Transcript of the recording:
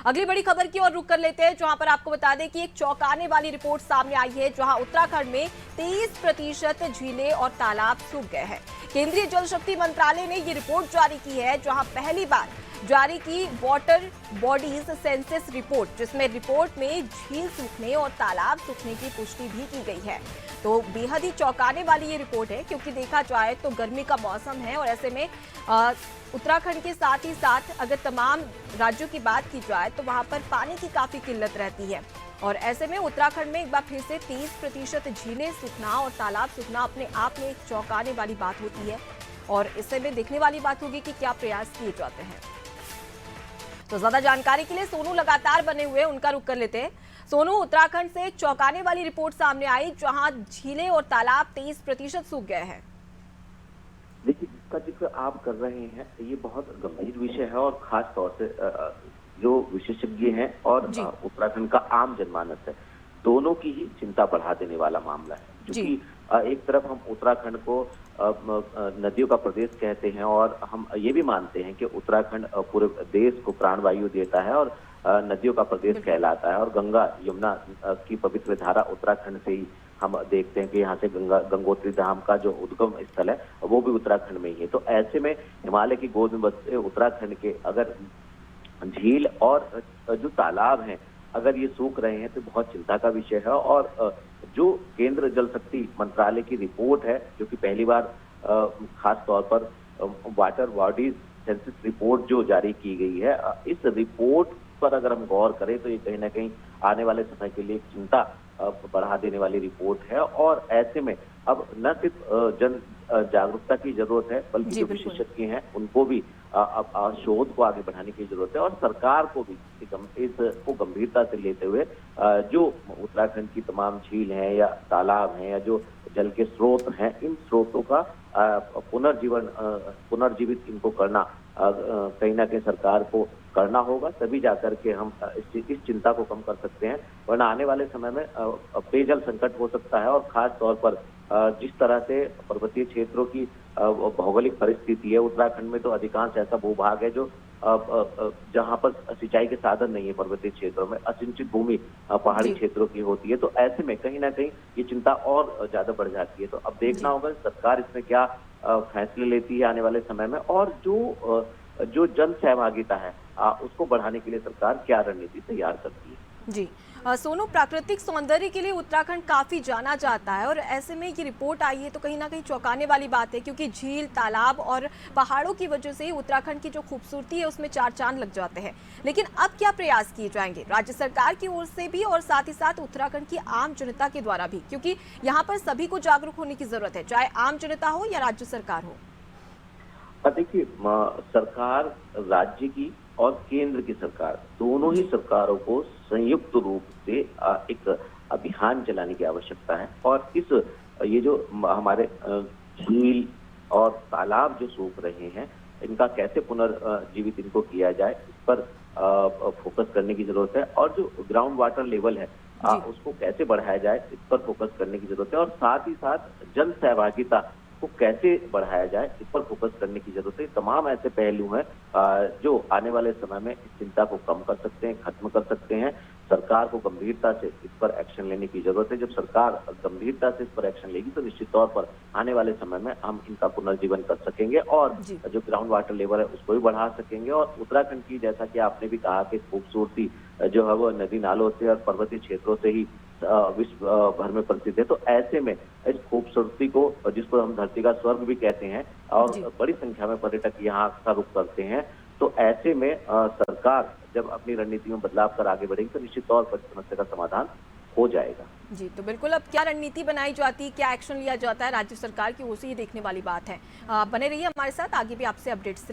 अगली बड़ी खबर की ओर रुख कर लेते हैं, जहां पर आपको बता दें कि एक चौंकाने वाली रिपोर्ट सामने आई है, जहां उत्तराखंड में 23% झीलें और तालाब सूख गए हैं। केंद्रीय जल शक्ति मंत्रालय ने ये रिपोर्ट जारी की है, जहां पहली बार जारी की वाटर बॉडीज सेंसस रिपोर्ट, जिसमें रिपोर्ट में झील सूखने और तालाब सूखने की पुष्टि भी की गई है। तो बेहद ही चौंकाने वाली ये रिपोर्ट है, क्योंकि देखा जाए तो गर्मी का मौसम है और ऐसे में उत्तराखंड के साथ ही साथ अगर तमाम राज्यों की बात की जाए तो वहां पर पानी की काफी किल्लत रहती है। और ऐसे में उत्तराखंड में एक बार फिर से 30% झीलें सूखना और तालाब सूखना अपने आप में एक चौंकाने वाली बात होती है। और इससे में देखने वाली बात होगी कि क्या प्रयास किए जाते हैं। तो ज्यादा जानकारी के लिए सोनू लगातार बने हुए, उनका रुख कर लेते हैं। सोनू, उत्तराखंड से एक चौंकाने वाली रिपोर्ट सामने आई, जहां झीलें और तालाब 23% सूख गए हैं। देखिए, जिसका जिक्र आप कर रहे हैं ये बहुत गंभीर विषय है और खास तौर से जो विशेषज्ञ हैं और उत्तराखंड का आम जनमानस है, दोनों की ही चिंता बढ़ा देने वाला मामला है। क्योंकि एक तरफ हम उत्तराखंड को नदियों का प्रदेश कहते हैं और हम ये भी मानते हैं कि उत्तराखंड पूरे देश को प्राणवायु देता है और नदियों का प्रदेश कहलाता है। और गंगा यमुना की पवित्र धारा उत्तराखंड से ही हम देखते हैं कि यहाँ से गंगोत्री धाम का जो उद्गम स्थल है वो भी उत्तराखंड में ही है। तो ऐसे में हिमालय की गोद में बसते उत्तराखंड के अगर झील और जो तालाब हैं अगर ये सूख रहे हैं तो बहुत चिंता का विषय है। और जो केंद्र जल शक्ति मंत्रालय की रिपोर्ट है, जो कि पहली बार खास तौर पर वाटर बॉडीज सेंसस रिपोर्ट जो जारी की गई है, इस रिपोर्ट पर अगर हम गौर करें तो ये कहीं ना कहीं आने वाले समय के लिए एक चिंता बढ़ा देने वाली रिपोर्ट है। और ऐसे में अब न सिर्फ जन जागरूकता की जरूरत है, बल्कि जो विशेषज्ञ हैं उनको भी अब शोध को आगे बढ़ाने की जरूरत है। और सरकार को भी इसको गंभीरता से लेते हुए जो उत्तराखंड की तमाम झील हैं या तालाब हैं या जो जल के स्रोत हैं, इन स्रोतों का पुनर्जीवित इनको करना कहीं ना कहीं सरकार को करना होगा, तभी जाकर के हम इस चिंता को कम कर सकते हैं। वरना आने वाले समय में पेयजल संकट हो सकता है। और खास तौर पर जिस तरह से पर्वतीय क्षेत्रों की भौगोलिक परिस्थिति है, उत्तराखंड में तो अधिकांश ऐसा भूभाग है जो जहां पर सिंचाई के साधन नहीं है, पर्वतीय क्षेत्रों में असिंचित भूमि पहाड़ी क्षेत्रों की होती है। तो ऐसे में कहीं ना कहीं ये चिंता और ज्यादा बढ़ जाती है। तो अब देखना होगा सरकार इसमें क्या फैसले लेती है आने वाले समय में, और जो जन सहभागिता है उसको बढ़ाने के लिए सरकार क्या रणनीति तैयार करती है। जी सोनू, प्राकृतिक सौंदर्य के लिए उत्तराखंड काफी जाना जाता है और ऐसे में ये रिपोर्ट आई है तो कहीं ना कहीं चौंकाने वाली बात है, क्योंकि झील, तालाब और पहाड़ों की वजह से उत्तराखंड की जो खूबसूरती है उसमें चार चांद लग जाते हैं। लेकिन अब क्या प्रयास किए जाएंगे राज्य सरकार की ओर से भी और साथ ही साथ उत्तराखंड की आम जनता के द्वारा भी, क्योंकि यहाँ पर सभी को जागरूक होने की जरूरत है, चाहे आम जनता हो या राज्य सरकार हो। देखिए, सरकार, राज्य की और केंद्र की सरकार, दोनों ही सरकारों को संयुक्त रूप से एक अभियान चलाने की आवश्यकता है। और ये जो हमारे झील और तालाब जो सूख रहे हैं, इनका कैसे पुनर्जीवित इनको किया जाए, इस पर फोकस करने की जरूरत है। और जो ग्राउंड वाटर लेवल है उसको कैसे बढ़ाया जाए, इस पर फोकस करने की जरूरत है। और साथ ही साथ जन सहभागिता को कैसे बढ़ाया जाए, इस पर फोकस करने की जरूरत है। तमाम ऐसे पहलू हैं जो आने वाले समय में इस चिंता को कम कर सकते हैं, खत्म कर सकते हैं। सरकार को गंभीरता से इस पर एक्शन लेने की जरूरत है। जब सरकार गंभीरता से इस पर एक्शन लेगी तो निश्चित तौर पर आने वाले समय में हम इनका पुनर्जीवन कर सकेंगे और जो ग्राउंड वाटर लेवल है उसको भी बढ़ा सकेंगे। और उत्तराखंड की, जैसा कि आपने भी कहा कि खूबसूरती जो है वो नदी नालों से और पर्वतीय क्षेत्रों से ही विश्व भर में प्रसिद्ध है। तो ऐसे में इस खूबसूरती को, जिसको हम धरती का स्वर्ग भी कहते हैं, और बड़ी संख्या में पर्यटक यहाँ का रुख करते हैं, तो ऐसे में सरकार जब अपनी रणनीति में बदलाव कर आगे बढ़ेगी तो निश्चित तौर पर समस्या का समाधान हो जाएगा। जी, तो बिल्कुल अब क्या रणनीति बनाई जाती है, क्या एक्शन लिया जाता है राज्य सरकार की ओर से, ये देखने वाली बात है। बने रहिए हमारे साथ, आगे भी आपसे अपडेट्स